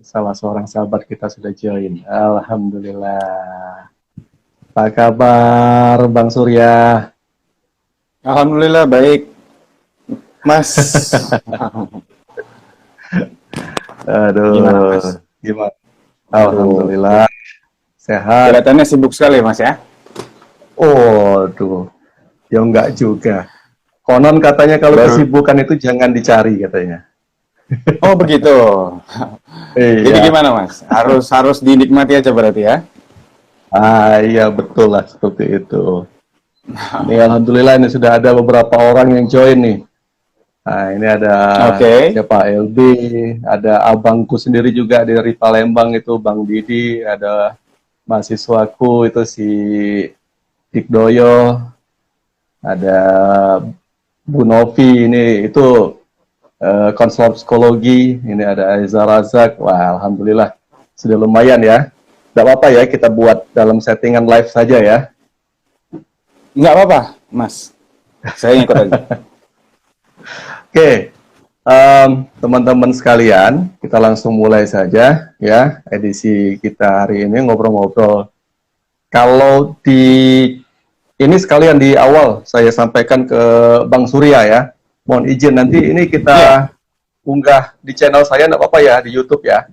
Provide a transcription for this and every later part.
Salah seorang sahabat kita sudah join. Alhamdulillah. Apa kabar Bang Surya? Alhamdulillah baik, Mas. Gimana, Aduh, Mas? gimana? Aduh, Alhamdulillah, sehat. kelihatannya sibuk sekali, Mas ya. Oh, aduh, ya enggak juga. Konon katanya kalau Baru. kesibukan itu jangan dicari katanya. Oh, begitu. Jadi Iya, gimana, Mas? Harus harus dinikmati aja berarti ya. iya betul lah seperti itu. Ini Alhamdulillah ini sudah ada beberapa orang yang join nih. Nah, ini ada Oke. siapa LB, ada abangku sendiri juga dari Palembang itu Bang Didi, ada mahasiswaku itu si Dikdoyo, ada Bu Novi ini itu konselor psikologi, ini ada Aiza Razak. Wah, alhamdulillah sudah lumayan ya. Tidak apa-apa ya kita buat dalam settingan live saja ya. Nggak apa-apa, Mas. Saya ngikut aja. Oke, teman-teman sekalian, kita langsung mulai saja ya edisi kita hari ini ngobrol-ngobrol. Kalau di ini sekalian di awal saya sampaikan ke Bang Surya ya, mohon izin nanti ini Iya, kita unggah di channel saya nggak apa-apa ya di YouTube ya,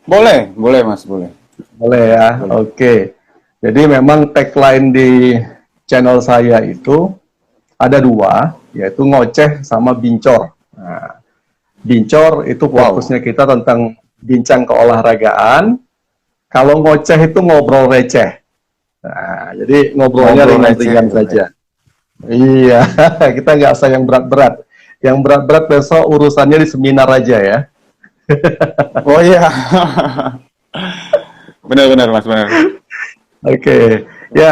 boleh, boleh, Mas, boleh. boleh ya. Boleh. Oke, jadi memang tagline di channel saya itu ada dua, yaitu ngoceh sama bincor. Nah, bincor itu Wow. fokusnya kita tentang bincang keolahragaan. Kalau ngoceh itu ngobrol receh. Nah, jadi ngobrolnya Ngobrol receh ringan-ringan itu. saja. Iya, kita nggak usah yang berat-berat. Yang berat-berat besok urusannya di seminar aja ya. Oh iya. Benar-benar, Mas, benar. Oke, ya,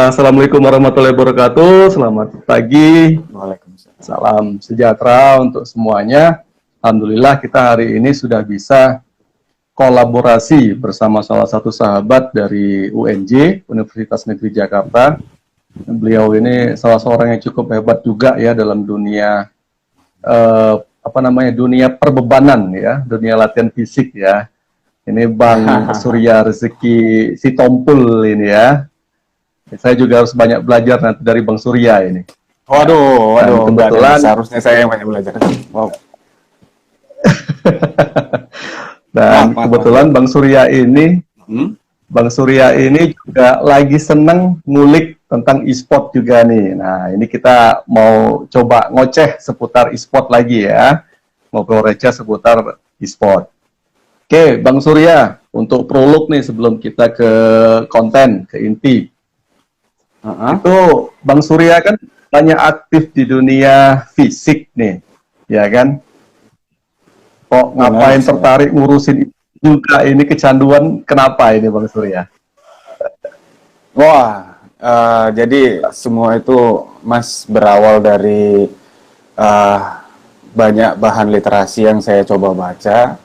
assalamualaikum warahmatullahi wabarakatuh. Selamat pagi, Waalaikumsalam. salam sejahtera untuk semuanya. Alhamdulillah kita hari ini sudah bisa kolaborasi bersama salah satu sahabat dari UNJ, Universitas Negeri Jakarta. Beliau ini salah seorang yang cukup hebat juga ya dalam dunia apa namanya dunia perbebanan ya, dunia latihan fisik ya. Ini Bang Surya Rezeki Sitompul ini ya. Saya juga harus banyak belajar nanti dari Bang Surya ini. Waduh, Dan waduh, enggak deh, Mas. kebetulan Seharusnya saya yang banyak belajar. Wow. Maaf, maaf, Mas ya. Bang Surya ini Hmm? Bang Surya ini juga lagi seneng ngulik tentang e-sport juga nih. Nah, ini kita mau coba ngoceh seputar e-sport lagi ya. Ngobrol receh seputar e-sport. Oke, Bang Surya, untuk prolog nih sebelum kita ke konten, ke inti. Uh-uh. Itu Bang Surya kan banyak aktif di dunia fisik nih, ya kan? Kok Benar, ngapain Mas ya. tertarik ngurusin itu juga ini kecanduan, kenapa ini Bang Surya? Wah, jadi semua itu Mas berawal dari eh, banyak bahan literasi yang saya coba baca.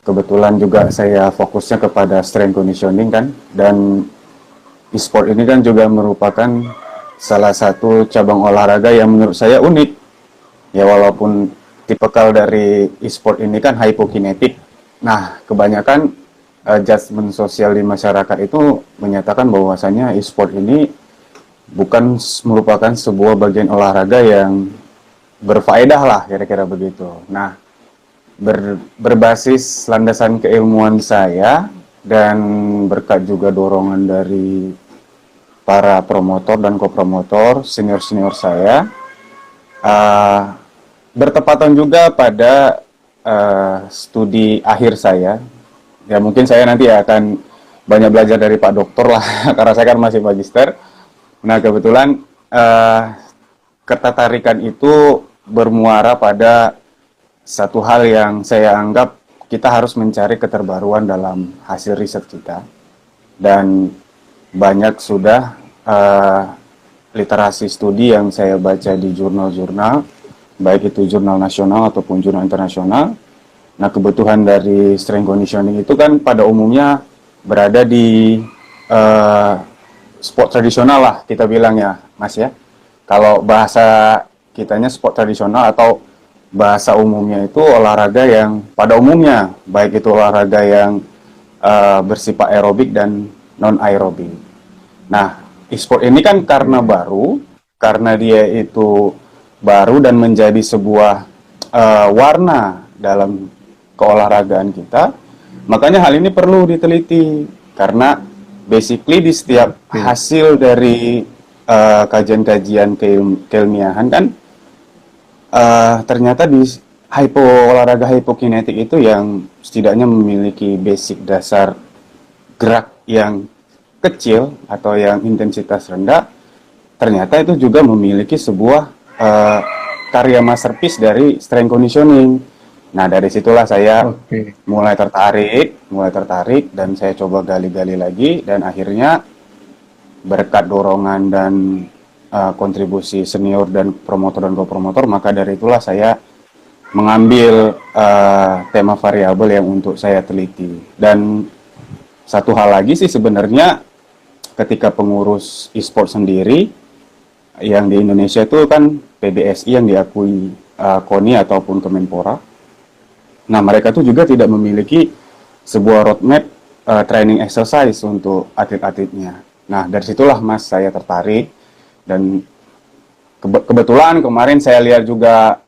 Kebetulan juga saya fokusnya kepada strength conditioning kan, dan e-sport ini kan juga merupakan salah satu cabang olahraga yang menurut saya unik. Ya walaupun tipikal dari e-sport ini kan hypokinetic. Nah, kebanyakan judgement sosial di masyarakat itu menyatakan bahwasanya e-sport ini bukan merupakan sebuah bagian olahraga yang berfaedah lah, kira-kira begitu. Nah, berbasis landasan keilmuan saya dan berkat juga dorongan dari para promotor dan kopromotor senior-senior saya, uh, bertepatan juga pada studi akhir saya. Ya mungkin saya nanti akan banyak belajar dari Pak Dokter lah, karena saya kan masih magister. Nah kebetulan ketertarikan itu bermuara pada satu hal yang saya anggap kita harus mencari keterbaruan dalam hasil riset kita. Dan banyak sudah literasi studi yang saya baca di jurnal-jurnal, baik itu jurnal nasional ataupun jurnal internasional. Nah, kebutuhan dari strength conditioning itu kan pada umumnya berada di uh, sport tradisional lah, kita bilang ya, Mas ya. Kalau bahasa kitanya sport tradisional atau bahasa umumnya itu olahraga yang pada umumnya, baik itu olahraga yang bersifat aerobik dan non aerobik. Nah, e-sport ini kan karena baru, karena dia itu baru dan menjadi sebuah warna dalam keolahragaan kita, makanya hal ini perlu diteliti karena basically di setiap hasil dari kajian-kajian keilmiahan kan ternyata di olahraga hipokinetik itu yang setidaknya memiliki basic dasar gerak yang kecil atau yang intensitas rendah, ternyata itu juga memiliki sebuah karya masterpiece dari strength conditioning. Nah, dari situlah saya mulai tertarik dan saya coba gali-gali lagi, dan akhirnya berkat dorongan dan kontribusi senior dan promotor dan co-promotor, maka dari itulah saya mengambil tema variabel yang untuk saya teliti. Dan satu hal lagi sih sebenarnya, ketika pengurus e-sport sendiri yang di Indonesia itu kan PBSI yang diakui KONI ataupun Kemenpora. Nah, mereka itu juga tidak memiliki sebuah roadmap training exercise untuk atlet-atletnya. Nah, dari situlah Mas saya tertarik, dan kebetulan kemarin saya lihat juga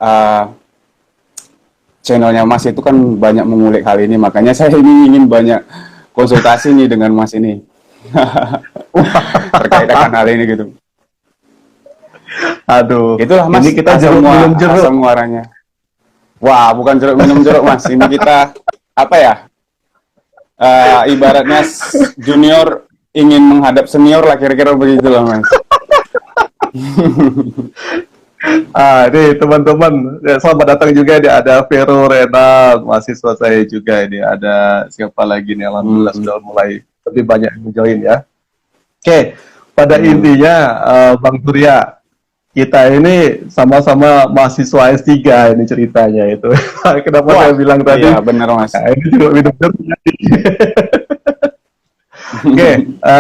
channelnya Mas itu kan banyak mengulik hal ini, makanya saya ini ingin banyak konsultasi nih dengan Mas ini terkait akan hal ini gitu. Aduh, itulah Mas, ini kita jeruk minum jeruk. Asam muaranya. Wah, bukan jeruk minum jeruk Mas, ini kita apa ya? Ibaratnya junior ingin menghadap senior lah, kira-kira begitulah Mas. Ini teman-teman, selamat datang juga. Ini ada Vero Renal, mahasiswa saya juga. Ini ada siapa lagi nih? Alhamdulillah sudah mulai lebih banyak yang join ya. Oke, pada intinya Bang Surya, kita ini sama-sama mahasiswa S3 ini ceritanya itu. Kenapa saya bilang tadi? Iya, benar Mas. Nah, ini juga minum jeruk. Oke,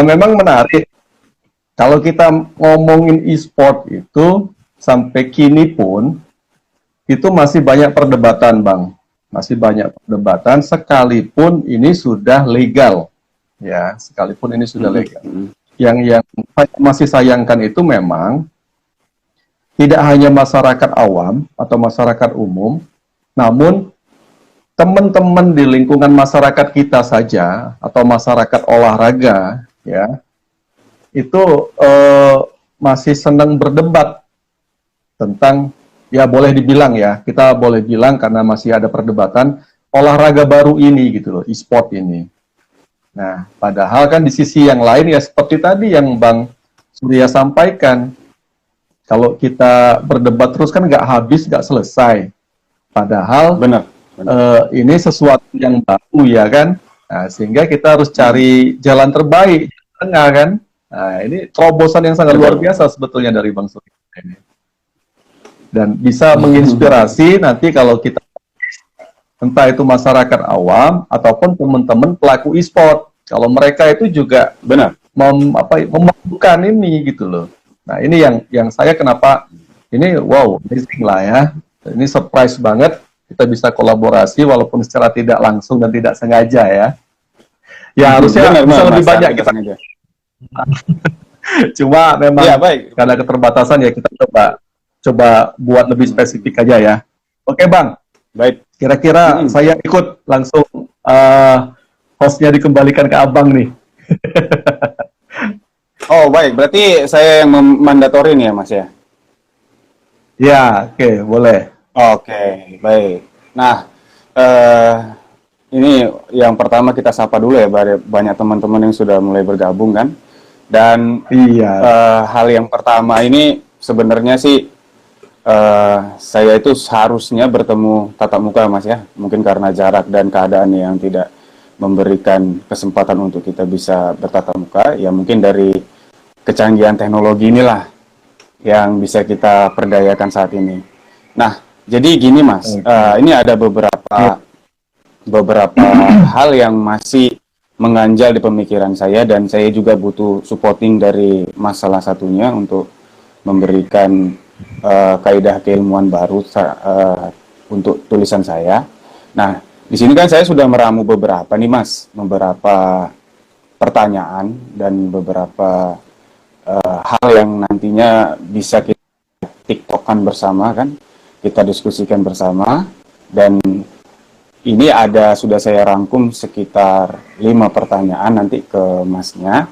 memang menarik. Kalau kita ngomongin e-sport itu, sampai kini pun, itu masih banyak perdebatan, Bang. Masih banyak perdebatan, sekalipun ini sudah legal. Ya, sekalipun ini sudah legal. Yang masih sayangkan itu memang, tidak hanya masyarakat awam atau masyarakat umum, namun teman-teman di lingkungan masyarakat kita saja, atau masyarakat olahraga, ya, itu masih senang berdebat tentang, ya boleh dibilang ya, kita boleh bilang karena masih ada perdebatan, olahraga baru ini gitu loh, e-sport ini. Nah, padahal kan di sisi yang lain ya seperti tadi yang Bang Surya sampaikan, kalau kita berdebat terus kan nggak habis, nggak selesai. Padahal benar. Ini sesuatu yang baru ya kan, nah, sehingga kita harus cari jalan terbaik, tengah kan. Nah, ini terobosan yang sangat luar biasa sebetulnya dari Bang Surya ini. Dan bisa menginspirasi nanti kalau kita, entah itu masyarakat awam ataupun teman-teman pelaku e-sport, kalau mereka itu juga benar memadukan ini gitu loh. Nah, ini yang saya kenapa ini wow, amazing lah ya. Ini surprise banget kita bisa kolaborasi walaupun secara tidak langsung dan tidak sengaja ya. Ya harusnya bisa lebih banyak kita. Cuma memang ya, karena keterbatasan ya kita coba buat lebih spesifik aja ya. Oke Bang, baik. Kira-kira saya ikut langsung hostnya dikembalikan ke Abang nih. Oh baik, berarti saya yang memandatori nih ya Mas ya? Ya, oke, boleh. Oke, baik. Nah, ini yang pertama kita sapa dulu ya, banyak teman-teman yang sudah mulai bergabung kan. Dan hal yang pertama ini sebenarnya sih saya itu seharusnya bertemu tatap muka Mas ya, mungkin karena jarak dan keadaan yang tidak memberikan kesempatan untuk kita bisa bertatap muka, ya mungkin dari kecanggihan teknologi inilah yang bisa kita perdayakan saat ini. Nah, jadi gini Mas, ini ada beberapa hal yang masih mengganjal di pemikiran saya, dan saya juga butuh supporting dari Mas salah satunya untuk memberikan kaidah keilmuan baru untuk tulisan saya. Nah, di sini kan saya sudah meramu beberapa nih Mas, beberapa pertanyaan dan beberapa hal yang nantinya bisa kita tiktokan bersama kan, kita diskusikan bersama, dan ini sudah saya rangkum sekitar 5 pertanyaan nanti ke Masnya,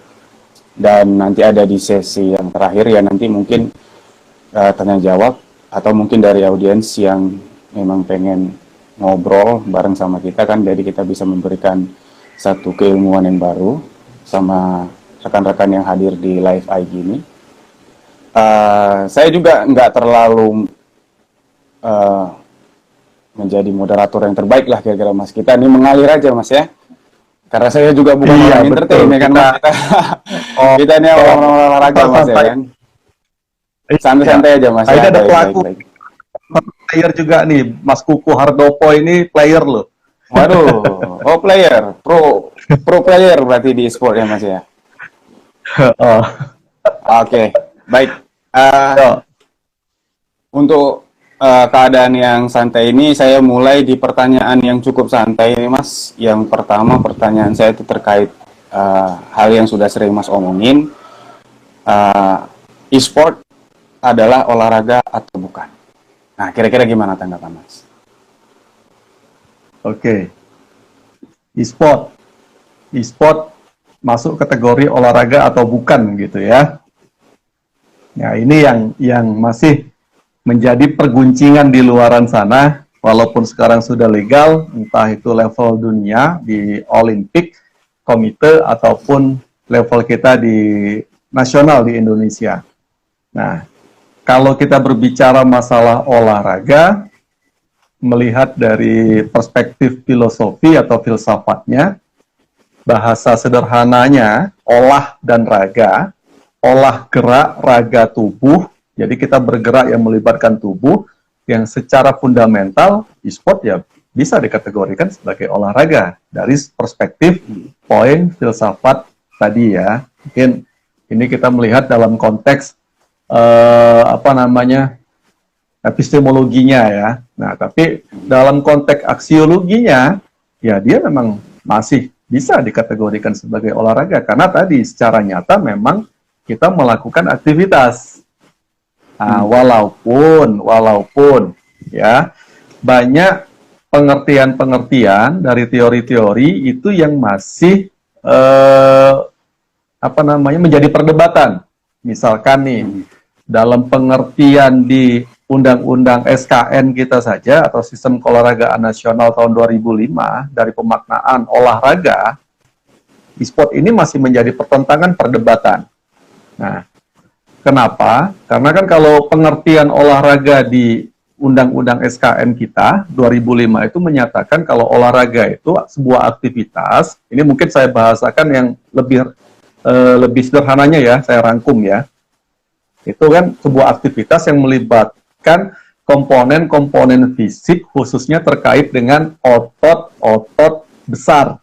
dan nanti ada di sesi yang terakhir ya, nanti mungkin tanya jawab atau mungkin dari audiens yang memang pengen ngobrol bareng sama kita kan, jadi kita bisa memberikan satu keilmuan yang baru sama rekan-rekan yang hadir di live IG ini. Saya juga nggak terlalu menjadi moderator yang terbaik lah kira-kira Mas. Kita ini mengalir aja Mas ya. Karena saya juga bukan orang entertain ya kan Mas. Kita ini orang olahraga Mas ya kan. Santai-santai aja Mas. Ini ada pelaku player juga nih, Mas Kuku Hardopo ini player loh. Waduh, player, pro player berarti di e-sport ya Mas ya. Oke, baik. Untuk keadaan yang santai ini, saya mulai di pertanyaan yang cukup santai Mas. Yang pertama, pertanyaan saya itu terkait hal yang sudah sering Mas omongin. E-sport adalah olahraga atau bukan? Nah, kira-kira gimana tanggapan Mas? Oke. E-sport masuk kategori olahraga atau bukan gitu ya. Nah, ini yang masih menjadi perguncingan di luaran sana, walaupun sekarang sudah legal, entah itu level dunia di Olimpik, komite, ataupun level kita di nasional di Indonesia. Nah, kalau kita berbicara masalah olahraga, melihat dari perspektif filosofi atau filsafatnya, bahasa sederhananya, olah dan raga, olah gerak, raga tubuh. Jadi kita bergerak yang melibatkan tubuh, yang secara fundamental e-sport ya bisa dikategorikan sebagai olahraga dari perspektif poin filsafat tadi ya. Mungkin ini kita melihat dalam konteks epistemologinya ya. Nah, tapi dalam konteks aksiologinya ya dia memang masih bisa dikategorikan sebagai olahraga karena tadi secara nyata memang kita melakukan aktivitas. Nah, walaupun ya banyak pengertian-pengertian dari teori-teori itu yang masih menjadi perdebatan. Misalkan nih dalam pengertian di Undang-Undang SKN kita saja atau Sistem Keolahragaan Nasional tahun 2005 dari pemaknaan olahraga, e-sport ini masih menjadi pertentangan perdebatan. Nah, kenapa? Karena kan kalau pengertian olahraga di Undang-Undang SKN kita 2005 itu menyatakan kalau olahraga itu sebuah aktivitas. Ini mungkin saya bahasakan yang lebih sederhananya ya, saya rangkum ya. Itu kan sebuah aktivitas yang melibatkan komponen-komponen fisik khususnya terkait dengan otot-otot besar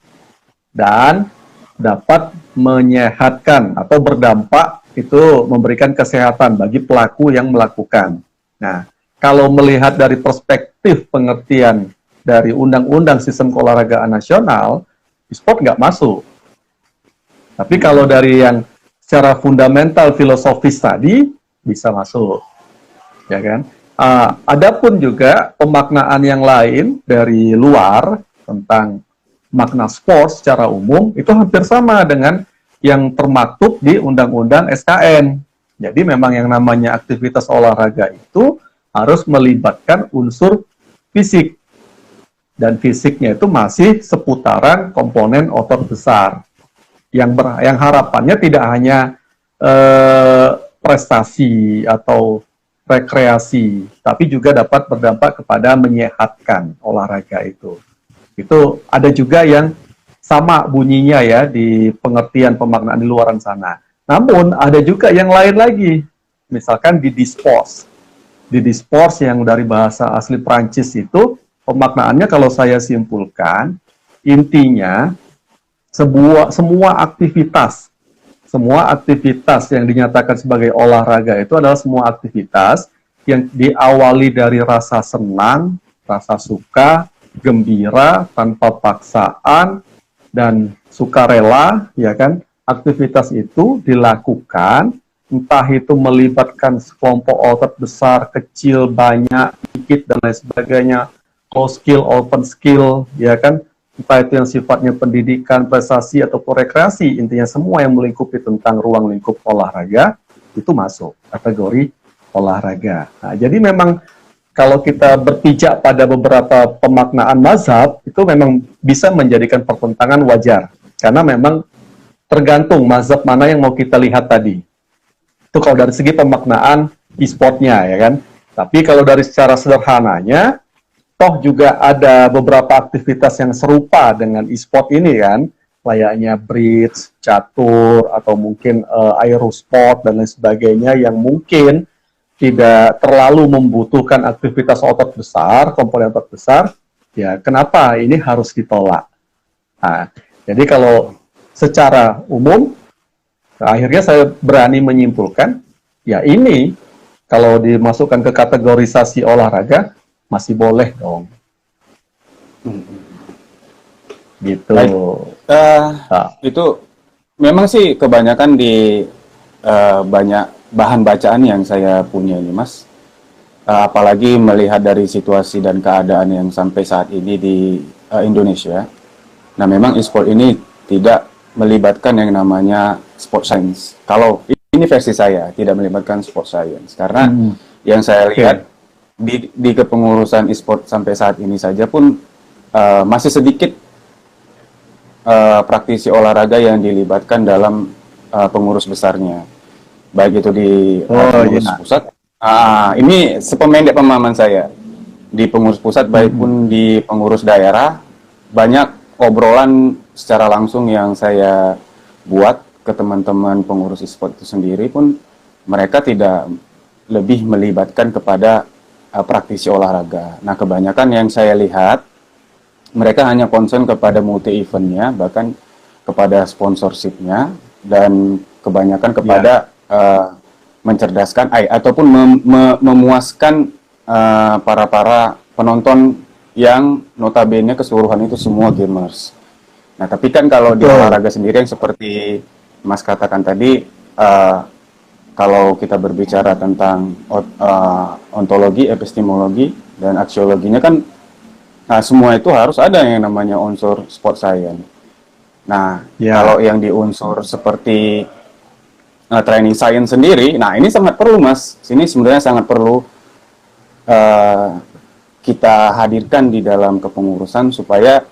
dan dapat menyehatkan atau berdampak itu memberikan kesehatan bagi pelaku yang melakukan. Nah, kalau melihat dari perspektif pengertian dari Undang-Undang Sistem Keolahragaan Nasional, e-sport nggak masuk. Tapi kalau dari yang secara fundamental filosofis tadi, bisa masuk. Ya kan? Adapun juga pemaknaan yang lain dari luar tentang makna sport secara umum, itu hampir sama dengan yang termaktub di Undang-Undang SKN. Jadi memang yang namanya aktivitas olahraga itu harus melibatkan unsur fisik. Dan fisiknya itu masih seputaran komponen otot besar. Yang harapannya tidak hanya prestasi atau rekreasi, tapi juga dapat berdampak kepada menyehatkan olahraga itu. Itu ada juga yang sama bunyinya ya di pengertian pemaknaan di luaran sana. Namun ada juga yang lain lagi, misalkan di dispors. Di dispors yang dari bahasa asli Prancis itu, pemaknaannya kalau saya simpulkan, intinya semua aktivitas yang dinyatakan sebagai olahraga itu adalah semua aktivitas yang diawali dari rasa senang, rasa suka, gembira, tanpa paksaan, dan sukarela, ya kan? Aktivitas itu dilakukan, entah itu melibatkan sekelompok otot besar, kecil, banyak, sedikit, dan lain sebagainya, close skill, open skill, ya kan? Entah itu yang sifatnya pendidikan, prestasi, ataupun rekreasi, intinya semua yang melingkupi tentang ruang lingkup olahraga, itu masuk kategori olahraga. Nah, jadi memang kalau kita berpijak pada beberapa pemaknaan mazhab, itu memang bisa menjadikan pertentangan wajar. Karena memang tergantung mazhab mana yang mau kita lihat tadi. Itu kalau dari segi pemaknaan e-sportnya, ya kan. Tapi kalau dari secara sederhananya, toh juga ada beberapa aktivitas yang serupa dengan e-sport ini kan, layaknya bridge, catur, atau mungkin aerosport, dan lain sebagainya yang mungkin tidak terlalu membutuhkan aktivitas otot besar, komponen otot besar, ya kenapa ini harus ditolak? Nah, jadi kalau secara umum, akhirnya saya berani menyimpulkan, ya ini kalau dimasukkan ke kategorisasi olahraga, masih boleh dong. Gitu. Itu memang sih kebanyakan di banyak bahan bacaan yang saya punya ini, Mas. Apalagi melihat dari situasi dan keadaan yang sampai saat ini di Indonesia. Nah, memang e-sport ini tidak melibatkan yang namanya sport science. Kalau ini versi saya, tidak melibatkan sport science. Karena yang saya lihat di kepengurusan e-sport sampai saat ini saja pun masih sedikit praktisi olahraga yang dilibatkan dalam pengurus besarnya. Baik itu di pengurus pusat. Ini sependek pemahaman saya. Di pengurus pusat, baik pun di pengurus daerah, banyak obrolan secara langsung yang saya buat ke teman-teman pengurus e-sport itu sendiri pun, mereka tidak lebih melibatkan kepada praktisi olahraga. Nah, kebanyakan yang saya lihat, mereka hanya concern kepada multi-eventnya, bahkan kepada sponsorshipnya, dan kebanyakan kepada mencerdaskan ataupun memuaskan para penonton yang notabene keseluruhan itu semua gamers. Nah, tapi kan kalau di olahraga sendiri yang seperti Mas katakan tadi, kalau kita berbicara tentang ontologi, epistemologi, dan aksiologinya kan semua itu harus ada yang namanya unsur sport science. Nah, kalau yang di unsur seperti training science sendiri, nah ini sangat perlu, Mas. Ini sebenarnya sangat perlu kita hadirkan di dalam kepengurusan supaya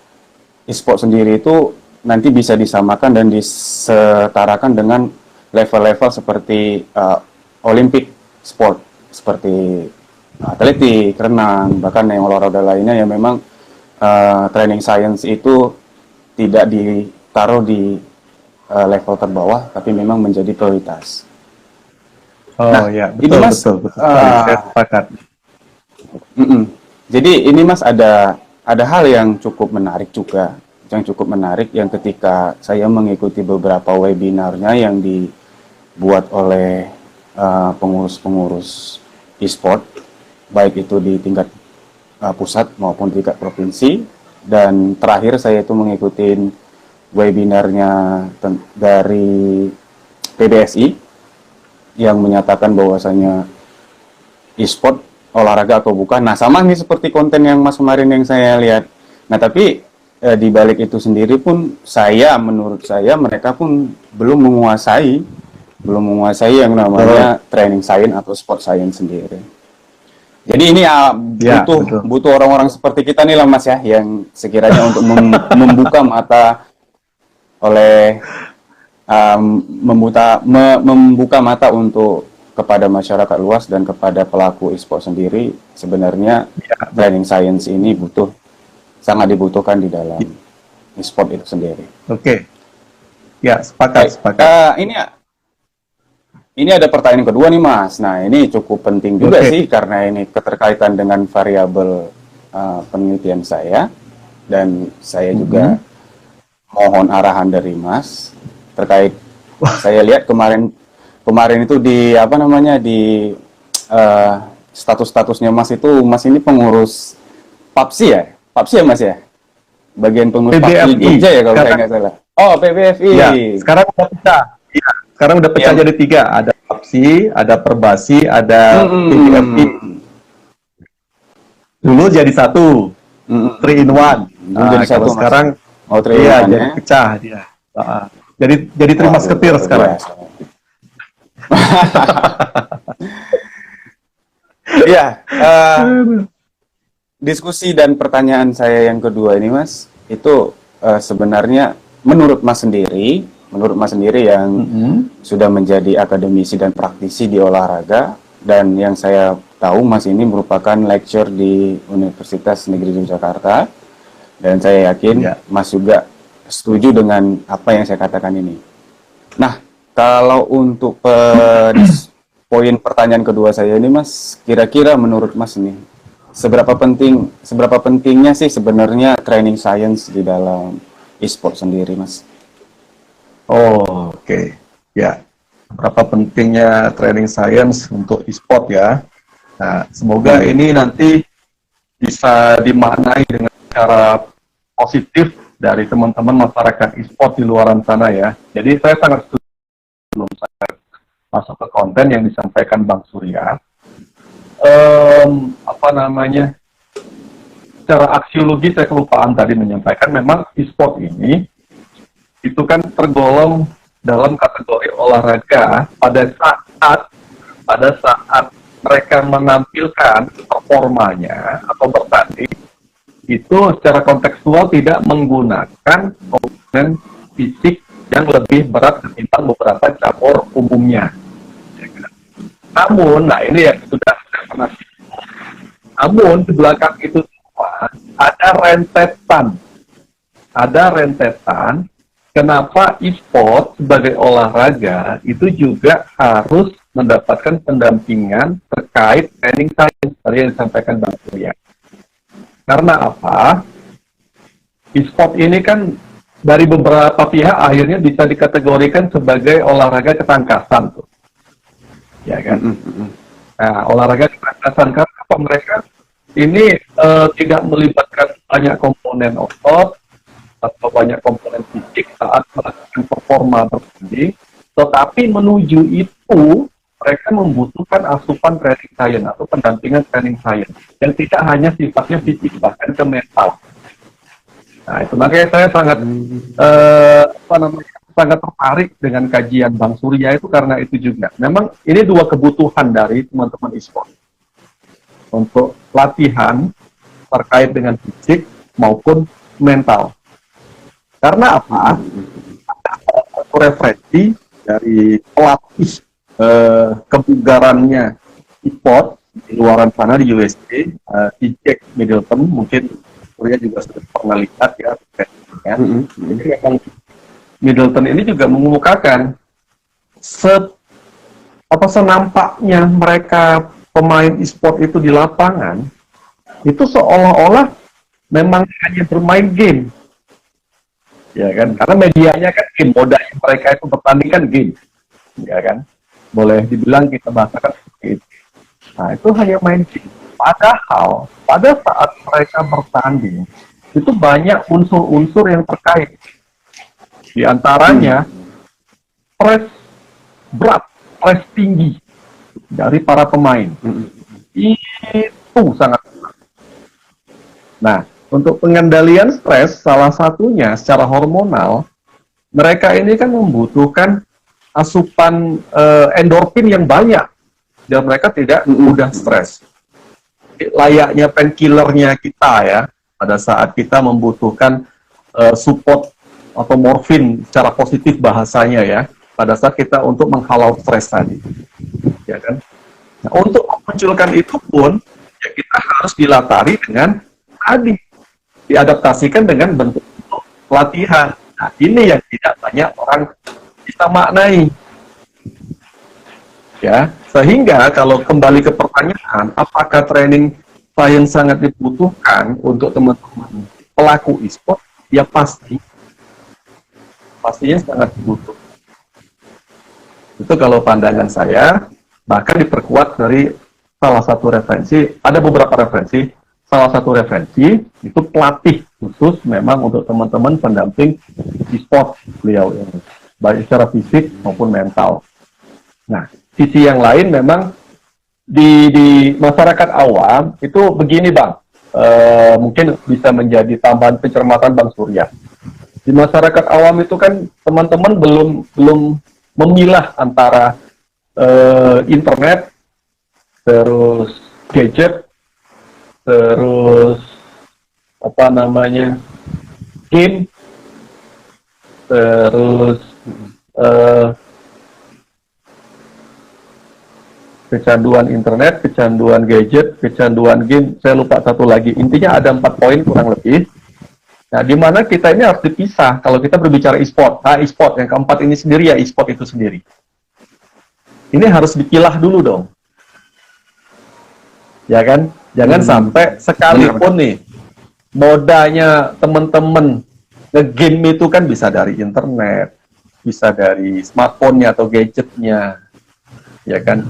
e-sport sendiri itu nanti bisa disamakan dan disetarakan dengan level-level seperti Olympic sport, seperti atletik, renang, bahkan yang olahraga lainnya yang memang training science itu tidak ditaruh di level terbawah, tapi memang menjadi prioritas. Betul, ini Mas, betul. Saya sepakat. Jadi ini Mas ada hal yang cukup menarik juga, yang ketika saya mengikuti beberapa webinarnya yang dibuat oleh pengurus-pengurus e-sport, baik itu di tingkat pusat maupun tingkat provinsi, dan terakhir saya itu mengikuti webinarnya dari PBSI yang menyatakan bahwasanya e-sport olahraga atau bukan. Nah, sama nih seperti konten yang Mas kemarin yang saya lihat. Nah, tapi di balik itu sendiri pun menurut saya mereka pun belum menguasai yang namanya training science atau sport science sendiri. Jadi ini butuh orang-orang seperti kita nih lah, Mas, ya, yang sekiranya untuk membuka mata membuka mata untuk kepada masyarakat luas dan kepada pelaku e-sport sendiri. Sebenarnya training science ini sangat dibutuhkan di dalam e-sport itu sendiri. Oke. Ya, sepakat. Ini ada pertanyaan kedua nih, Mas. Nah, ini cukup penting juga sih, karena ini keterkaitan dengan variabel penelitian saya, dan saya juga mohon arahan dari Mas terkait. Saya lihat kemarin itu di status-statusnya Mas itu, Mas ini pengurus PUBG ya? PUBG ya Mas ya? Bagian pengurus PUBG PBFI. Jogja ya kalau saya nggak salah. Oh, PBFI. Ya, sekarang udah pecah. Iya, sekarang udah pecah Iya. jadi 3. Ada PAPSI, ada Perbasi, ada Mm-mm. PBFI. Dulu jadi 1, Mm-mm. 3 in 1. Dulu jadi Kalau 1, Mas. sekarang, Oh, 3 in iya, 1 jadi ya. pecah dia. Jadi 3 musketeer Waduh, sekarang. biasa. Iya, diskusi dan pertanyaan saya yang kedua ini Mas, itu sebenarnya menurut Mas sendiri yang sudah menjadi akademisi dan praktisi di olahraga, dan yang saya tahu Mas ini merupakan lecturer di Universitas Negeri Yogyakarta, dan saya yakin Ya. Mas juga setuju dengan apa yang saya katakan ini. Nah, kalau untuk poin pertanyaan kedua saya ini Mas, kira-kira menurut Mas ini seberapa pentingnya sih sebenarnya training science di dalam e-sport sendiri, Mas? Oh, oke. Ya, berapa pentingnya training science untuk e-sport ya. Nah, semoga ini nanti bisa dimaknai dengan cara positif dari teman-teman masyarakat e-sport di luaran sana ya. Jadi saya sangat setuju sebelum saya masuk ke konten yang disampaikan Bang Surya. Secara aksiologi saya kelupaan tadi menyampaikan, memang e-sport ini itu kan tergolong dalam kategori olahraga pada saat mereka menampilkan performanya atau bertanding itu secara kontekstual tidak menggunakan komponen fisik yang lebih berat ketimbang beberapa cabur umumnya. Namun, nah ini yang sudah saya pernah. Namun di belakang itu semua ada rentetan. Kenapa e-sport sebagai olahraga itu juga harus mendapatkan pendampingan terkait training science tadi yang disampaikan Bang Surya. Karena apa? E-sport ini kan dari beberapa pihak akhirnya bisa dikategorikan sebagai olahraga ketangkasan tuh. Ya kan? Nah, olahraga ketangkasan karena apa? Mereka ini tidak melibatkan banyak komponen otot atau banyak komponen fisik saat melakukan performa bertanding, tetapi menuju itu mereka membutuhkan asupan training science atau pendampingan training science yang tidak hanya sifatnya fisik, bahkan ke mental. Nah, itu makanya saya sangat tertarik dengan kajian Bang Surya itu karena itu juga. Memang ini dua kebutuhan dari teman-teman e-sport untuk latihan terkait dengan fisik maupun mental. Karena apa? Ada referensi dari pelatih kebugarannya e-sport di luaran sana di USA, si Jack Middleton, mungkin Surya juga sudah pernah lihat ya. Jadi memang Middleton ini juga mengemukakan senampaknya mereka pemain e-sport itu di lapangan itu seolah-olah memang hanya bermain game. Ya kan, karena medianya kan game, modalnya mereka itu bertanding kan game, ya kan, boleh dibilang kita bahasakan seperti itu. Nah, itu hanya main game. Padahal pada saat mereka bertanding itu banyak unsur-unsur yang terkait. Di antaranya stres berat, stres tinggi dari para pemain. Itu sangat berat. Nah, untuk pengendalian stres, salah satunya secara hormonal, mereka ini kan membutuhkan asupan endorfin yang banyak, dan mereka tidak mudah stres. Layaknya painkillernya kita ya, pada saat kita membutuhkan support atau morfin secara positif bahasanya ya, pada saat kita untuk menghalau stres tadi. Ya kan? Nah, untuk memunculkan itu pun, ya kita harus dilatari dengan tadi, diadaptasikan dengan bentuk latihan. Nah, ini yang tidak banyak orang bisa maknai. Ya, sehingga kalau kembali ke pertanyaan, apakah training science sangat dibutuhkan untuk teman-teman pelaku e-sport? Ya pastinya sangat dibutuhkan. Itu kalau pandangan saya, bahkan diperkuat dari salah satu referensi, ada beberapa referensi. salah satu referensi itu pelatih khusus memang untuk teman-teman pendamping e-sport beliau ini, baik secara fisik maupun mental. Nah, sisi yang lain memang di masyarakat awam itu begini Bang, mungkin bisa menjadi tambahan pencermatan Bang Surya. Di masyarakat awam itu kan teman-teman belum memilah antara internet, terus gadget, terus apa namanya game, terus kecanduan internet, kecanduan gadget, kecanduan game, saya lupa satu lagi. Intinya ada 4 poin kurang lebih. Nah, di mana kita ini harus dipisah kalau kita berbicara e-sport. Nah, e-sport yang keempat ini sendiri ya, e-sport itu sendiri. Ini harus dipilah dulu dong. Ya kan? Jangan sampai sekalipun nih, modanya teman-teman nge-game itu kan bisa dari internet, bisa dari smartphone-nya atau gadgetnya. Ya kan,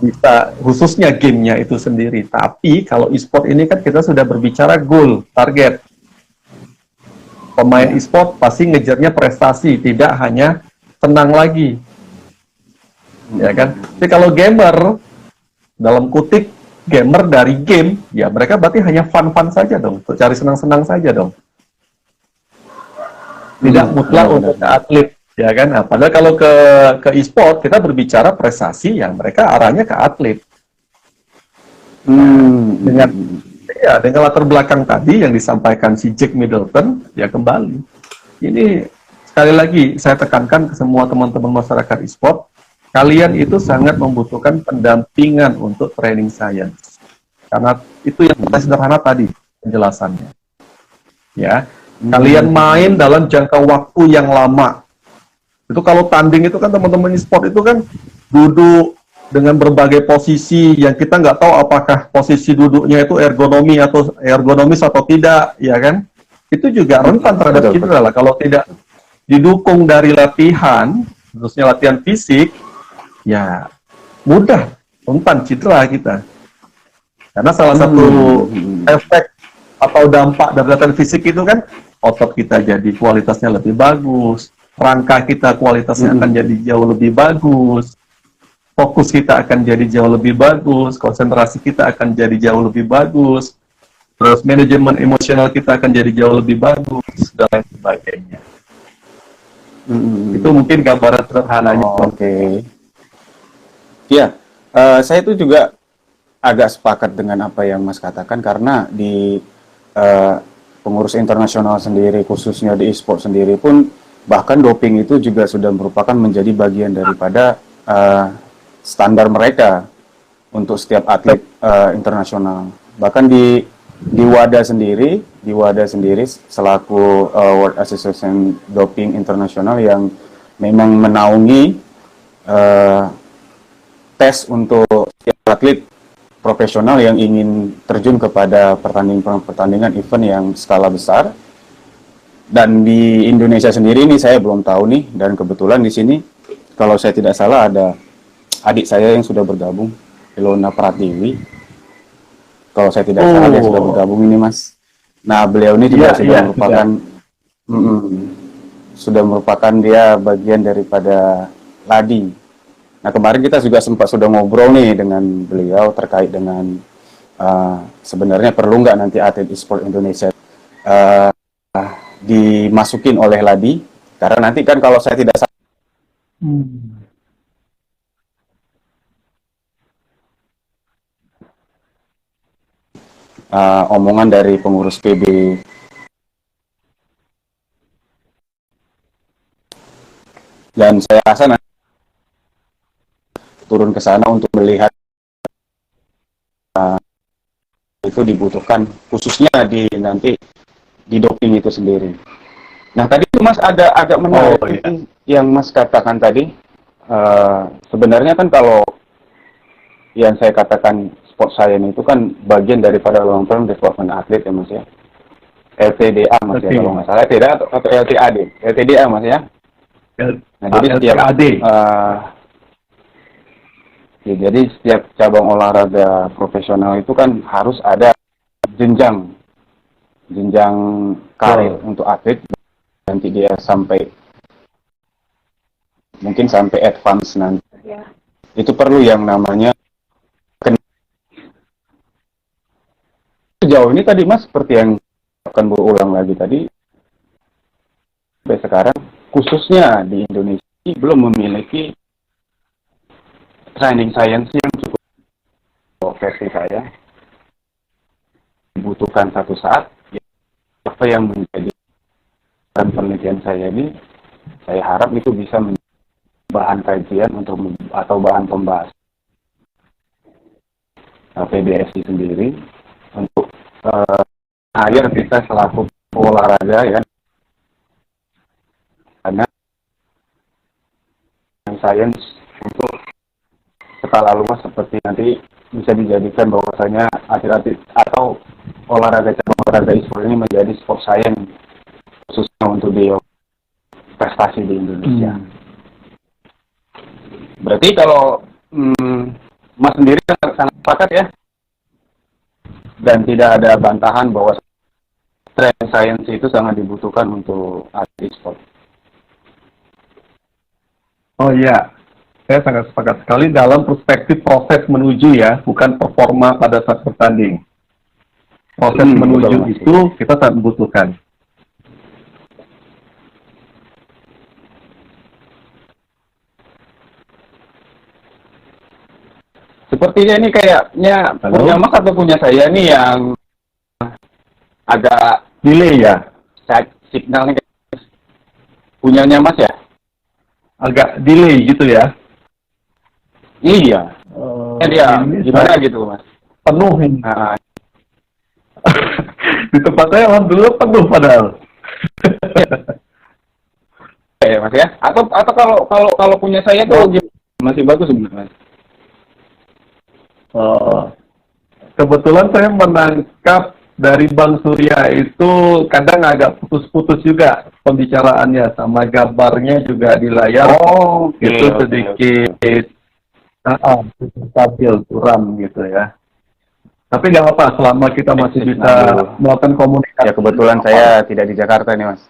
bisa khususnya gamenya itu sendiri. Tapi kalau e-sport ini kan kita sudah berbicara goal, target. Pemain e-sport pasti ngejarnya prestasi, tidak hanya senang lagi. Ya kan. Tapi kalau gamer, dalam kutip gamer dari game, ya mereka berarti hanya fun-fun saja dong, untuk cari senang-senang saja dong. Tidak mutlak untuk atlet. Ya kan, nah, padahal kalau ke e-sport kita berbicara prestasi yang mereka arahnya ke atlet. Dengan latar belakang tadi yang disampaikan si Jack Middleton, ya kembali. Ini sekali lagi saya tekankan ke semua teman-teman masyarakat e-sport, kalian itu sangat membutuhkan pendampingan untuk training science. Karena itu yang sederhana tadi penjelasannya. Ya, kalian main dalam jangka waktu yang lama. Itu kalau tanding itu kan teman-teman e-sport itu kan duduk dengan berbagai posisi yang kita nggak tahu apakah posisi duduknya itu ergonomis atau tidak, ya kan? Itu juga rentan terhadap cedera lah kalau tidak didukung dari latihan, khususnya latihan fisik, ya mudah rentan cedera kita. Karena salah satu efek atau dampak dari latihan fisik itu kan otot kita jadi kualitasnya lebih bagus. Rangka kita kualitasnya akan jadi jauh lebih bagus, fokus kita akan jadi jauh lebih bagus, konsentrasi kita akan jadi jauh lebih bagus, terus manajemen emosional kita akan jadi jauh lebih bagus, dan lain sebagainya. Itu mungkin gambaran sederhananya. Oke. Ya, saya itu juga agak sepakat dengan apa yang Mas katakan, karena di pengurus internasional sendiri, khususnya di e-sport sendiri pun, bahkan doping itu juga sudah merupakan menjadi bagian daripada standar mereka untuk setiap atlet internasional. Bahkan di WADA sendiri, selaku World Association Doping International yang memang menaungi tes untuk setiap atlet profesional yang ingin terjun kepada pertandingan event yang skala besar. Dan di Indonesia sendiri ini saya belum tahu nih, dan kebetulan di sini kalau saya tidak salah ada adik saya yang sudah bergabung, Ilona Pratiwi. Kalau saya tidak salah dia sudah bergabung ini, Mas. Nah, beliau ini juga sudah merupakan dia bagian daripada Ladi. Nah, kemarin kita juga sudah ngobrol nih dengan beliau terkait dengan sebenarnya perlu nggak nanti atlet e-sport Indonesia dimasukin oleh Ladi, karena nanti kan kalau saya tidak salah omongan dari pengurus PB dan saya rasa nanti turun ke sana untuk melihat itu dibutuhkan khususnya nanti di doping itu sendiri. Nah, tadi itu Mas ada agak menarik yang Mas katakan tadi. Sebenarnya kan kalau yang saya katakan sport science itu kan bagian daripada long term development atlet ya Mas ya. LTDA Mas ya, kalau nggak salah tidak atau LTAD. LTDA Mas ya. Nah, jadi jadi setiap cabang olahraga profesional itu kan harus ada jenjang karir untuk atlet, nanti dia mungkin sampai advance nanti. Itu perlu yang namanya sejauh ini tadi Mas, seperti yang akan berulang lagi tadi, sampai sekarang khususnya di Indonesia belum memiliki training science yang cukup. Versi saya dibutuhkan satu saat, ya, apa yang menjadi penelitian saya ini, saya harap itu bisa menjadi bahan kajian atau bahan pembahasan PBSI sendiri untuk agar kita selaku olahraga, ya, karena sains untuk skala luas seperti nanti bisa dijadikan bahwasanya atlet-atlet atau olahraga cabang olahraga e-sport ini menjadi sport science khususnya untuk di prestasi di Indonesia. Berarti kalau Mas sendiri sangat sepakat ya, dan tidak ada bantahan bahwa training science itu sangat dibutuhkan untuk atlet e-sport. Oh iya, saya sangat sepakat sekali dalam perspektif proses menuju, ya, bukan performa pada saat bertanding. Proses menuju betul, itu kita sangat membutuhkan. Sepertinya ini kayaknya punya Mas atau punya saya nih yang agak Delay ya? signalnya punyanya Mas ya? Agak delay gitu ya? Iya. Dia gimana gitu Mas? Penuh ini. Di tempat saya alhamdulillah penuh padahal. Ya Mas ya? Atau kalau punya saya tuh masih bagus sebenarnya. Kebetulan saya menangkap dari Bang Surya itu kadang agak putus-putus juga pembicaraannya, sama gambarnya juga di layar. Itu sedikit stabil, suram gitu ya. Tapi nggak apa-apa, selama kita masih bisa melakukan komunikasi. Ya kebetulan saya tidak di Jakarta nih Mas.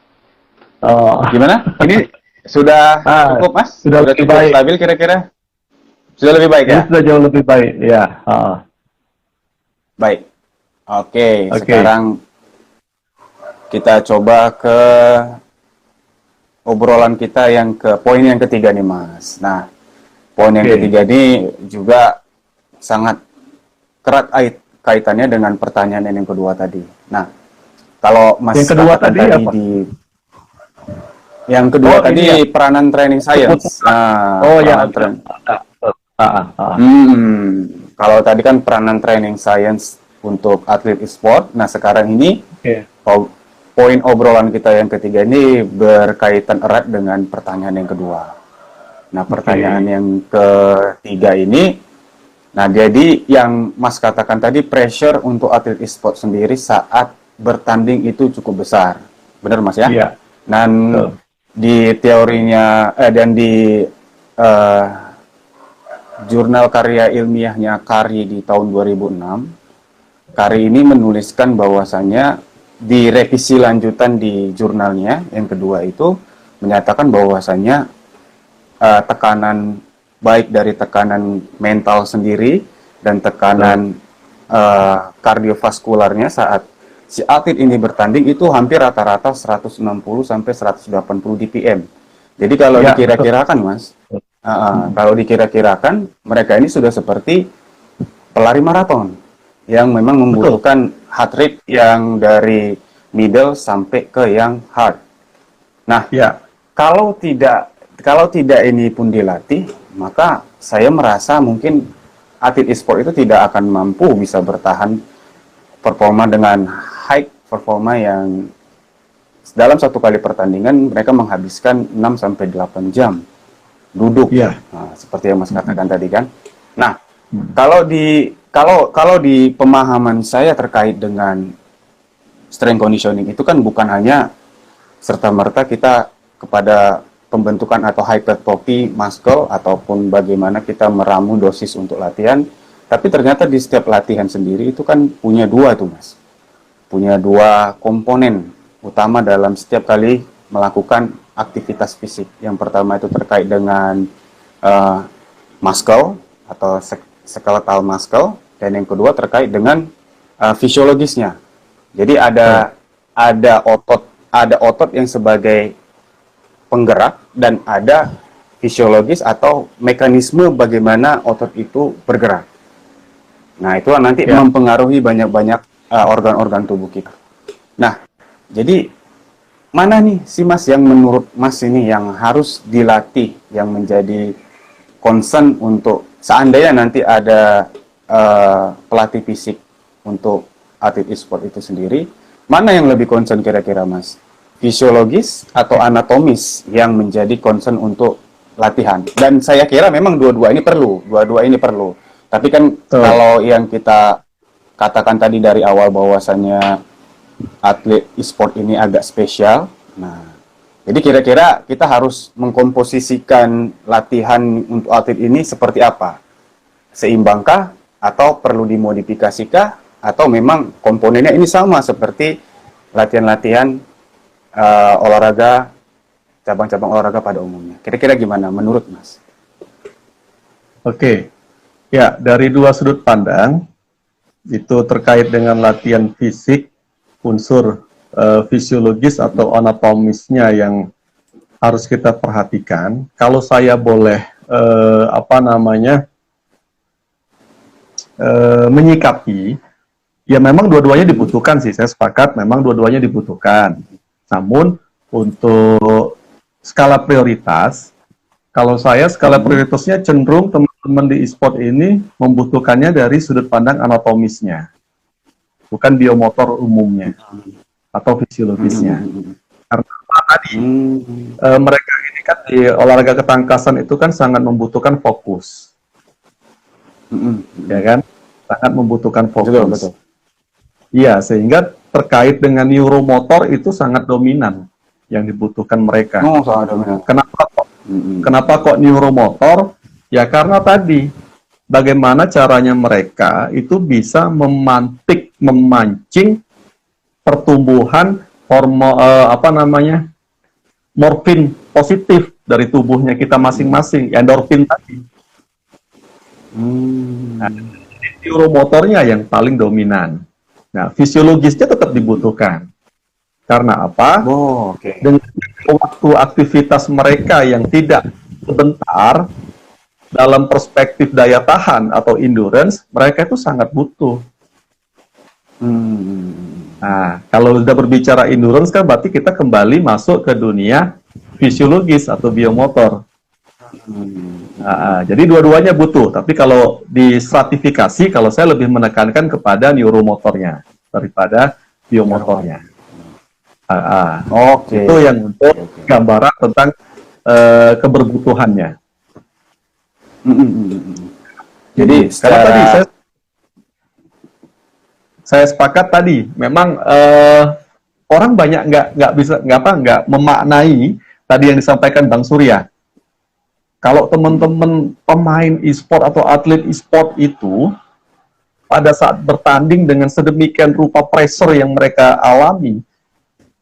Gimana? Ini sudah cukup Mas? Sudah lebih cukup baik. Stabil kira-kira? Sudah lebih baik ya? Ini sudah jauh lebih baik, ya. Baik. Oke, sekarang kita coba ke obrolan kita yang ke poin yang ketiga nih Mas. Nah, poin yang ketiga ini juga sangat erat kaitannya dengan pertanyaan yang kedua tadi. Nah, kalau Mas yang kedua tadi apa? Yang kedua tadi peranan training science. Nah, kalau tadi kan peranan training science untuk atlet e-sport. Nah, sekarang ini poin obrolan kita yang ketiga ini berkaitan erat dengan pertanyaan yang kedua. Nah, pertanyaan yang ketiga ini, nah jadi yang Mas katakan tadi, pressure untuk atlet e-sport sendiri saat bertanding itu cukup besar. Benar Mas ya? Iya. Dan di teorinya dan di jurnal karya ilmiahnya Kari di tahun 2006, Kari ini menuliskan bahwasannya di revisi lanjutan di jurnalnya yang kedua itu menyatakan bahwasannya tekanan baik dari tekanan mental sendiri dan tekanan kardiovaskularnya saat si atlet ini bertanding itu hampir rata-rata 160 sampai 180 dpm. Jadi kalau dikira-kirakan Mas, kalau dikira-kirakan mereka ini sudah seperti pelari maraton yang memang membutuhkan heart rate yang dari middle sampai ke yang hard. Nah, kalau tidak ini pun dilatih, maka saya merasa mungkin atlet e-sport itu tidak akan mampu bisa bertahan performa dengan high performa yang dalam satu kali pertandingan mereka menghabiskan 6 sampai 8 jam duduk. Nah, seperti yang Mas katakan tadi kan. Nah, kalau di pemahaman saya terkait dengan strength conditioning itu kan bukan hanya serta-merta kita kepada pembentukan atau hypertrophy muscle ataupun bagaimana kita meramu dosis untuk latihan, tapi ternyata di setiap latihan sendiri itu kan punya dua tuh Mas. punya dua komponen utama dalam setiap kali melakukan aktivitas fisik. Yang pertama itu terkait dengan muscle atau skeletal muscle, dan yang kedua terkait dengan fisiologisnya. Jadi ada otot yang sebagai penggerak dan ada fisiologis atau mekanisme bagaimana otot itu bergerak. Nah, itu nanti mempengaruhi banyak-banyak organ-organ tubuh kita. Nah, jadi mana nih si Mas yang menurut Mas ini yang harus dilatih, yang menjadi concern untuk seandainya nanti ada pelatih fisik untuk atlet e-sport itu sendiri, mana yang lebih concern kira-kira Mas? Fisiologis atau anatomis yang menjadi concern untuk latihan? Dan saya kira memang dua-dua ini perlu. Tapi kan kalau yang kita katakan tadi dari awal bahwasannya atlet e-sport ini agak spesial. Nah, jadi kira-kira kita harus mengkomposisikan latihan untuk atlet ini seperti apa? Seimbangkah atau perlu dimodifikasikah? Atau memang komponennya ini sama seperti latihan-latihan olahraga, cabang-cabang olahraga pada umumnya. Kira-kira gimana menurut Mas? Oke, ya dari dua sudut pandang, itu terkait dengan latihan fisik, unsur fisiologis atau anatomisnya yang harus kita perhatikan. Kalau saya boleh menyikapi, ya memang dua-duanya dibutuhkan sih. Saya sepakat, memang dua-duanya dibutuhkan. Namun untuk skala prioritas, kalau saya skala prioritasnya cenderung teman-teman di e-sport ini membutuhkannya dari sudut pandang anatomisnya, bukan biomotor umumnya atau fisiologisnya. Karena tadi mereka ini kan di olahraga ketangkasan itu kan sangat membutuhkan fokus, ya kan? Sangat membutuhkan fokus. Betul. Iya, sehingga terkait dengan neuromotor itu sangat dominan yang dibutuhkan mereka. Oh, sangat dominan. Kenapa kok neuromotor? Ya karena tadi bagaimana caranya mereka itu bisa memancing pertumbuhan morfin positif dari tubuhnya kita masing-masing, endorfin tadi. Nah, neuromotornya yang paling dominan. Nah, fisiologisnya tetap dibutuhkan. Karena apa? Dengan waktu aktivitas mereka yang tidak sebentar, dalam perspektif daya tahan atau endurance, mereka itu sangat butuh. Nah, kalau sudah berbicara endurance kan berarti kita kembali masuk ke dunia fisiologis atau biomotor. Jadi dua-duanya butuh, tapi kalau di stratifikasi, kalau saya lebih menekankan kepada neuromotornya daripada biomotornya. Itu yang untuk gambaran tentang keberbutuhannya. Jadi karena tadi saya sepakat tadi, memang orang banyak nggak memaknai tadi yang disampaikan Bang Surya. Kalau teman-teman pemain e-sport atau atlet e-sport itu pada saat bertanding dengan sedemikian rupa pressure yang mereka alami,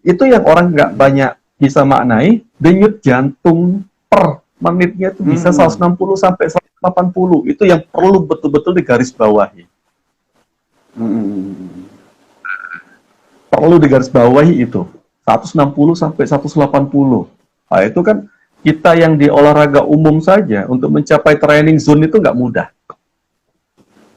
itu yang orang nggak banyak bisa maknai, denyut jantung per menitnya itu bisa 160 sampai 180. Itu yang perlu betul-betul digarisbawahi. Perlu digarisbawahi itu 160 sampai 180. Nah, itu kan kita yang di olahraga umum saja untuk mencapai training zone itu nggak mudah.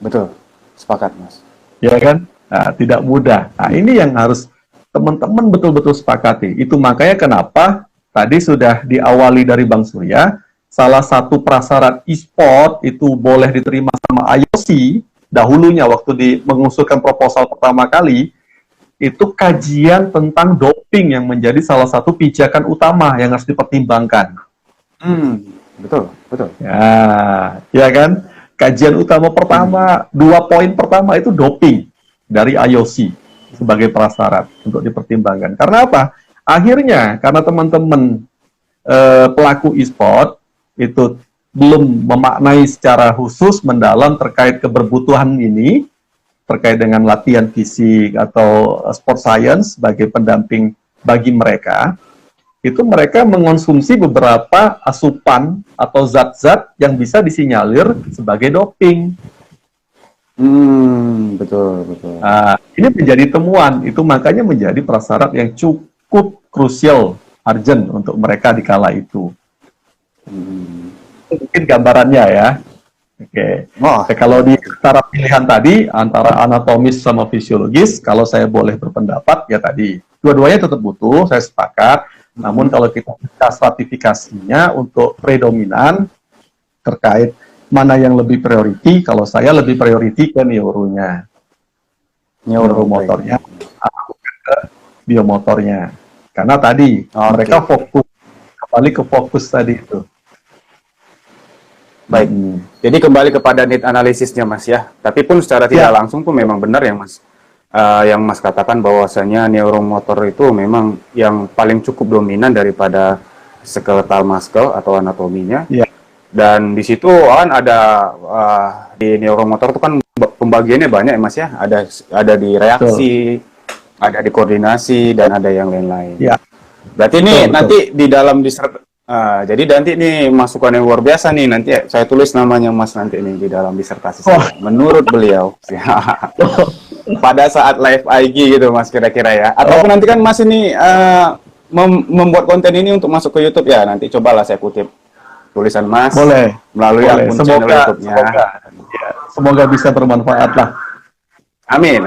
Betul, sepakat Mas. Ya kan? Nah, tidak mudah. Nah, ini yang harus teman-teman betul-betul sepakati. Itu makanya kenapa tadi sudah diawali dari Bang Surya, salah satu prasyarat e-sport itu boleh diterima sama IOC, dahulunya waktu mengusulkan proposal pertama kali, itu kajian tentang doping yang menjadi salah satu pijakan utama yang harus dipertimbangkan. Betul. Ya kan? Kajian utama pertama, 2 poin pertama itu doping dari IOC sebagai prasyarat untuk dipertimbangkan. Karena apa? Akhirnya, karena teman-teman pelaku e-sport itu belum memaknai secara khusus mendalam terkait keberbutuhan ini, terkait dengan latihan fisik atau sport science sebagai pendamping bagi mereka, itu mereka mengonsumsi beberapa asupan atau zat-zat yang bisa disinyalir sebagai doping. Betul, betul. Nah, ini menjadi temuan, itu makanya menjadi prasyarat yang cukup krusial, urgent untuk mereka di kala itu. Mungkin gambarannya ya. Oke. Kalau di antara pilihan tadi, antara anatomis sama fisiologis, kalau saya boleh berpendapat, ya tadi, dua-duanya tetap butuh, saya sepakat. Namun kalau kita buka stratifikasinya untuk predominan terkait mana yang lebih priority, kalau saya lebih priority ke neuromotornya, atau ke biomotornya. Karena tadi mereka fokus, kembali ke fokus tadi itu. Baik, jadi kembali kepada need analisisnya Mas ya. Tapi pun secara tidak langsung pun memang benar ya Mas. Yang Mas katakan bahwasanya neuromotor itu memang yang paling cukup dominan daripada skeletal muscle atau anatominya. Dan di situ kan ada di neuromotor itu kan pembagiannya banyak ya Mas ya. Ada di reaksi, ada di koordinasi dan ada yang lain-lain. Berarti ini nanti di dalam jadi nanti ini masukan yang luar biasa nih, nanti saya tulis namanya Mas nanti ini di dalam disertasi saya. Menurut beliau pada saat live IG gitu Mas kira-kira ya. Ataupun nanti kan Mas ini membuat konten ini untuk masuk ke YouTube ya, nanti cobalah saya kutip tulisan Mas melalui akun channel YouTube-nya. Semoga bisa bermanfaat lah. Amin.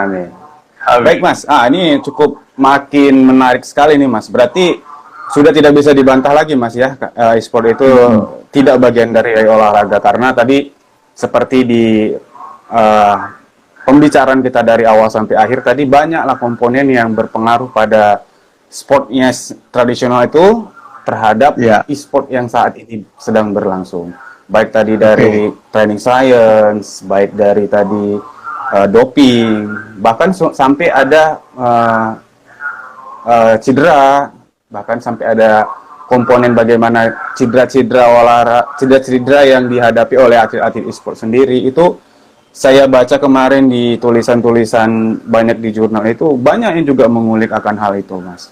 Baik Mas, ini cukup makin menarik sekali nih Mas. Berarti sudah tidak bisa dibantah lagi Mas ya, e-sport itu tidak bagian dari olahraga, karena tadi seperti di pembicaraan kita dari awal sampai akhir tadi, banyaklah komponen yang berpengaruh pada sportnya tradisional itu terhadap e-sport yang saat ini sedang berlangsung. Baik tadi dari training science, baik dari tadi doping, bahkan sampai ada cedera, bahkan sampai ada komponen bagaimana cedera yang dihadapi oleh atlet-atlet e-sport sendiri. Itu saya baca kemarin di tulisan-tulisan banyak di jurnal, itu banyak yang juga mengulik akan hal itu Mas.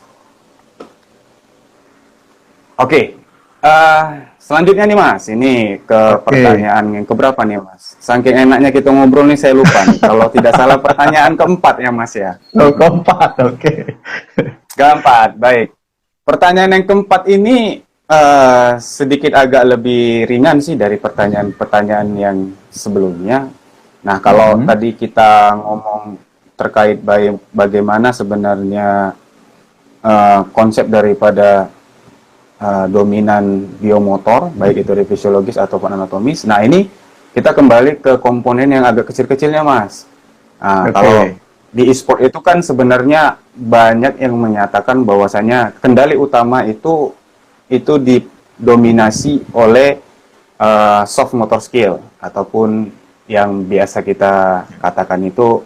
Oke, selanjutnya nih Mas, ini ke pertanyaan yang keberapa nih Mas? Saking enaknya kita ngobrol nih saya lupa nih. Kalau tidak salah pertanyaan keempat ya Mas ya? Keempat, Keempat, baik. Pertanyaan yang keempat ini sedikit agak lebih ringan sih dari pertanyaan-pertanyaan yang sebelumnya. Nah, kalau tadi kita ngomong terkait bagaimana sebenarnya konsep daripada dominan biomotor, baik itu dari fisiologis ataupun anatomis. Nah, ini kita kembali ke komponen yang agak kecil-kecilnya, Mas. Kalau di e-sport itu kan sebenarnya banyak yang menyatakan bahwasanya kendali utama itu didominasi oleh soft motor skill, ataupun yang biasa kita katakan itu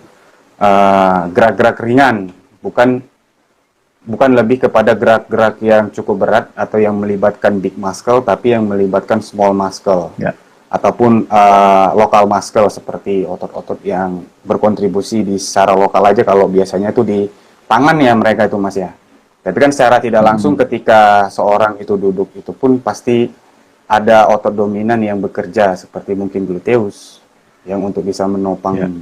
gerak-gerak ringan, bukan lebih kepada gerak-gerak yang cukup berat atau yang melibatkan big muscle, tapi yang melibatkan small muscle, ataupun lokal muscle seperti otot-otot yang berkontribusi di secara lokal aja. Kalau biasanya itu di tangan ya mereka itu Mas ya. Tapi kan secara tidak langsung ketika seorang itu duduk itu pun pasti ada otot dominan yang bekerja, seperti mungkin gluteus yang untuk bisa menopang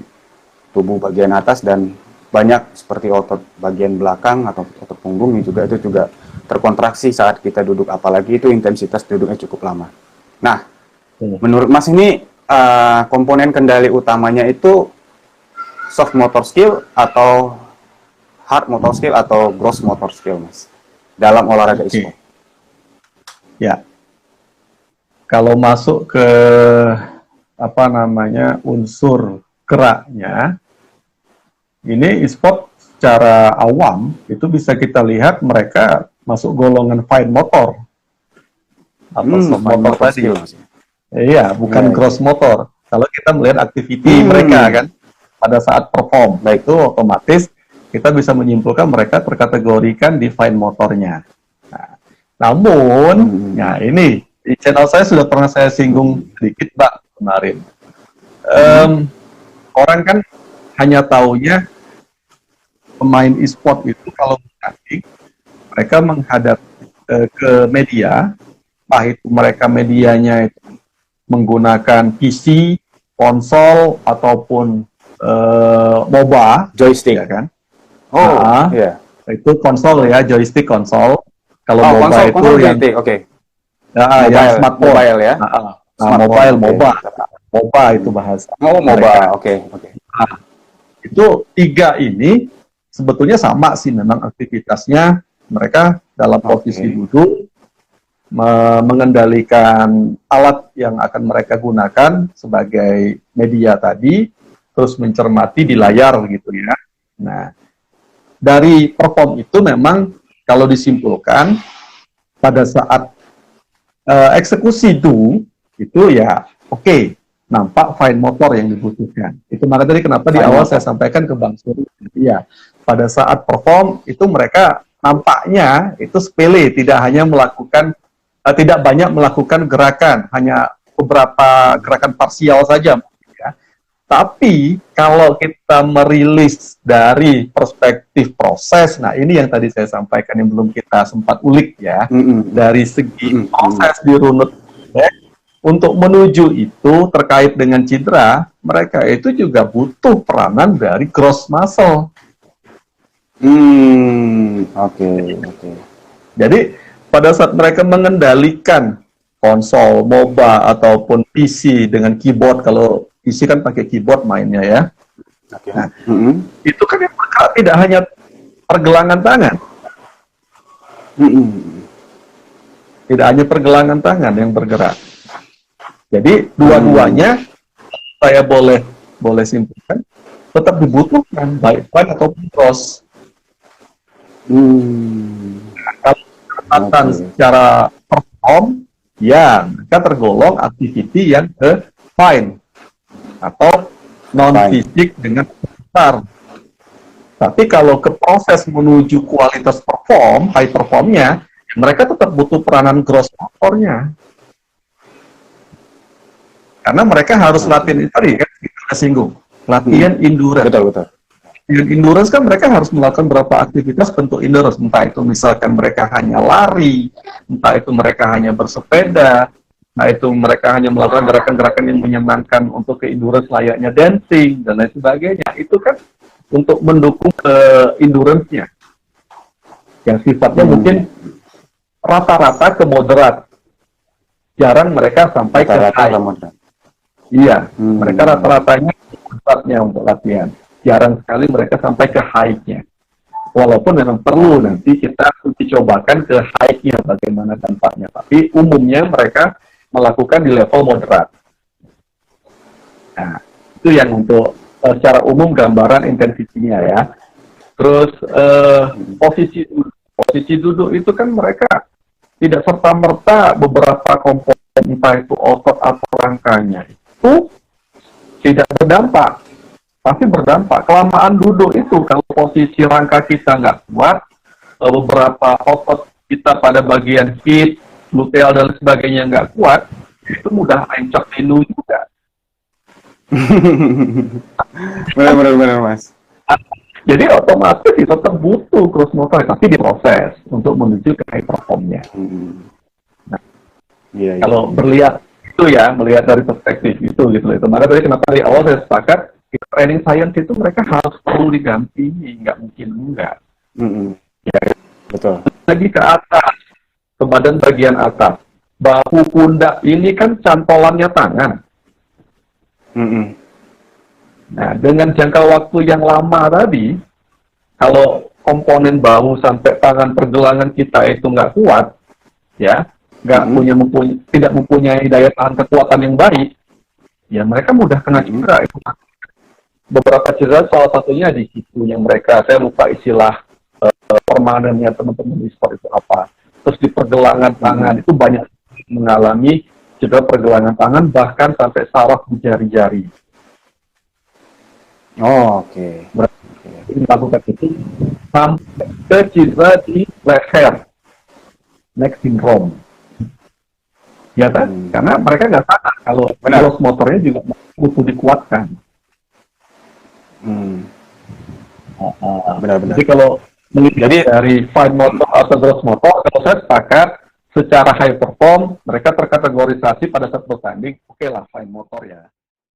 tubuh bagian atas, dan banyak seperti otot bagian belakang atau otot punggung itu juga terkontraksi saat kita duduk, apalagi itu intensitas duduknya cukup lama. Nah, menurut Mas ini komponen kendali utamanya itu soft motor skill atau hard motor skill atau gross motor skill Mas dalam olahraga e-sport? Ya, kalau masuk ke unsur geraknya, ini e-sport secara awam itu bisa kita lihat mereka masuk golongan fine motor atau soft motor tadi. Iya, bukan gross motor. Kalau kita melihat aktiviti mereka kan pada saat perform, itu otomatis kita bisa menyimpulkan mereka terkategorikan di fine motornya. Nah, namun, ini di channel saya sudah pernah saya singgung sedikit Mbak kemarin. Orang kan hanya taunya pemain e-sport itu kalau bertanding, mereka menghadap ke media, entah itu mereka medianya itu menggunakan PC, konsol, ataupun MOBA, Joystick. ya kan? Oh, Nah, iya. itu konsol ya, joystick konsol. Kalau Oh, MOBA itu konsol yang joystick, oke. yang smartphone. Mobile ya. Nah, Smartphone, mobile, oke. MOBA. MOBA itu bahasa. Oh, mereka. MOBA, oke. Nah, itu tiga ini sebetulnya sama sih memang aktivitasnya. Mereka dalam posisi duduk, mengendalikan alat yang akan mereka gunakan sebagai media tadi, terus mencermati di layar gitu ya. Nah, dari perform itu memang kalau disimpulkan pada saat eksekusi itu ya oke, nampak fine motor yang dibutuhkan. Itu maka tadi kenapa di awal saya sampaikan ke Bang Suri, ya pada saat perform itu mereka nampaknya itu sepele, tidak hanya melakukan tidak banyak melakukan gerakan, hanya beberapa gerakan parsial saja. Ya. Tapi kalau kita merilis dari perspektif proses, nah ini yang tadi saya sampaikan yang belum kita sempat ulik ya, dari segi proses di runut untuk menuju itu terkait dengan cedera, mereka itu juga butuh peranan dari gross muscle. Oke. Jadi pada saat mereka mengendalikan konsol, MOBA ataupun PC dengan keyboard, kalau PC kan pakai keyboard mainnya ya. Nah, itu kan yang bergerak tidak hanya pergelangan tangan. Tidak hanya pergelangan tangan yang bergerak. Jadi dua-duanya saya boleh simpulkan tetap dibutuhkan baik fine ataupun cross. Kalau secara perform, ya maka tergolong activity yang ke fine atau non fisik dengan besar. Tapi kalau ke proses menuju kualitas perform, high performnya, mereka tetap butuh peranan gross motornya. Karena mereka harus latihan tadi kan kita singgung, latihan endurance. Betul. Dengan endurance kan mereka harus melakukan beberapa aktivitas bentuk endurance, entah itu misalkan mereka hanya lari, entah itu mereka hanya bersepeda, entah itu mereka hanya melakukan gerakan-gerakan yang menyenangkan untuk ke endurance layaknya dancing dan lain sebagainya. Itu kan untuk mendukung endurance-nya yang sifatnya mungkin rata-rata ke moderat. Jarang mereka sampai ke high. Iya, mereka rata-ratanya moderatnya untuk latihan. Jarang sekali mereka sampai ke high-nya. Walaupun memang perlu nanti kita cobakan ke high-nya bagaimana dampaknya. Tapi umumnya mereka melakukan di level moderat. Nah, itu yang untuk secara umum gambaran intensitinya ya. Terus posisi duduk itu kan mereka tidak serta-merta beberapa komponen entah itu otot atau rangkanya itu tidak berdampak. Pasti berdampak. Kelamaan duduk itu, kalau posisi rangka kita nggak kuat, beberapa otot kita pada bagian hip, gluteal dan sebagainya nggak kuat, itu mudah encok linu juga. Benar, Mas. Jadi otomatis kita tetap butuh cross motor, tapi diproses untuk menuju ke high performnya. Nah, kalau melihat itu ya, melihat dari perspektif itu gitu. Maka tadi kenapa dari awal saya sepakat training science itu mereka harus perlu didampingi, nggak mungkin enggak. Ya, betul. Lagi ke atas, ke badan bagian atas, bahu pundak ini kan cantolannya tangan. Nah, dengan jangka waktu yang lama tadi, kalau komponen bahu sampai tangan pergelangan kita itu nggak kuat, ya, tidak mempunyai daya tahan kekuatan yang baik, ya mereka mudah kena cedera itu. Beberapa cedera salah satunya di situ yang mereka, saya lupa istilah permanennya teman-teman di sport itu apa. Terus di pergelangan tangan itu banyak mengalami cedera pergelangan tangan bahkan sampai saraf di jari-jari. Oke. Melakukan itu sampai ke cedera di leher, neck syndrome. Ya kan? Karena mereka nggak sadar kalau gross motornya juga butuh dikuatkan. Benar-benar. Jadi kalau Jadi dari fine motor atau gross motor, kalau saya sepakat secara high perform mereka terkategorisasi pada saat bertanding, oke lah fine motor ya.